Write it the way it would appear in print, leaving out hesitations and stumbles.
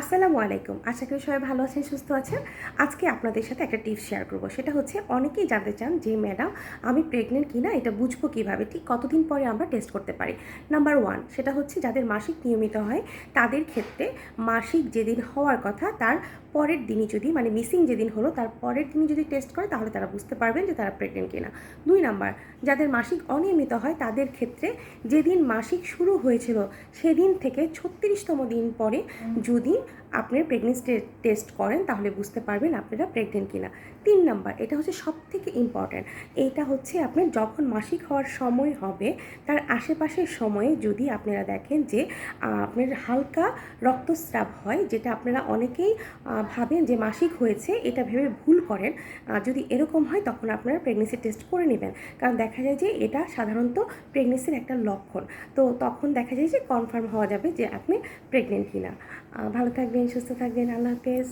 আসসালামু আলাইকুম। আশা করি সবাই ভালো আছেন, সুস্থ আছেন। আজকে আপনাদের সাথে একটা টিপস শেয়ার করব। সেটা হচ্ছে অনেকেই জানতে চান যে ম্যাডাম আমি প্রেগন্যান্ট কিনা এটা বুঝবো কিভাবে? ঠিক কতদিন পরে আমরা টেস্ট করতে পারি? নাম্বার 1 সেটা হচ্ছে যাদের মাসিক নিয়মিত হয় তাদের ক্ষেত্রে মাসিক যেদিন হওয়ার কথা তার পরের দিনই যদি মানে মিসিং যেদিন হলো তার পরের দিনই যদি টেস্ট করে তাহলে তারা বুঝতে পারবেন যে তারা প্রেগন্যান্ট কিনা। 2 নাম্বার যাদের মাসিক অনিয়মিত হয় তাদের ক্ষেত্রে যেদিন মাসিক শুরু হয়েছিল সেদিন থেকে 36তম দিন পরে যদি আপনার প্রেগনেন্সি টেস্ট করেন তাহলে বুঝতে পারবেন আপনারা প্রেগনেন্ট কিনা। 3 নাম্বার এটা হচ্ছে সবথেকে ইম্পর্ট্যান্ট। এইটা হচ্ছে আপনার যখন মাসিক হওয়ার সময় হবে তার আশেপাশের সময়ে যদি আপনারা দেখেন যে আপনার হালকা রক্তস্রাব হয়, যেটা আপনারা অনেকেই ভাবেন যে মাসিক হয়েছে এটা ভেবে ভুল করেন। যদি এরকম হয় তখন আপনারা প্রেগনেন্সি টেস্ট করে নেবেন, কারণ দেখা যায় যে এটা সাধারণত প্রেগনেন্সির একটা লক্ষণ। তো তখন দেখা যায় যে কনফার্ম হওয়া যাবে যে আপনি প্রেগনেন্ট কিনা। ভালো থাকবেন, সুস্থ থাকবেন। আল্লাহ হাফেজ।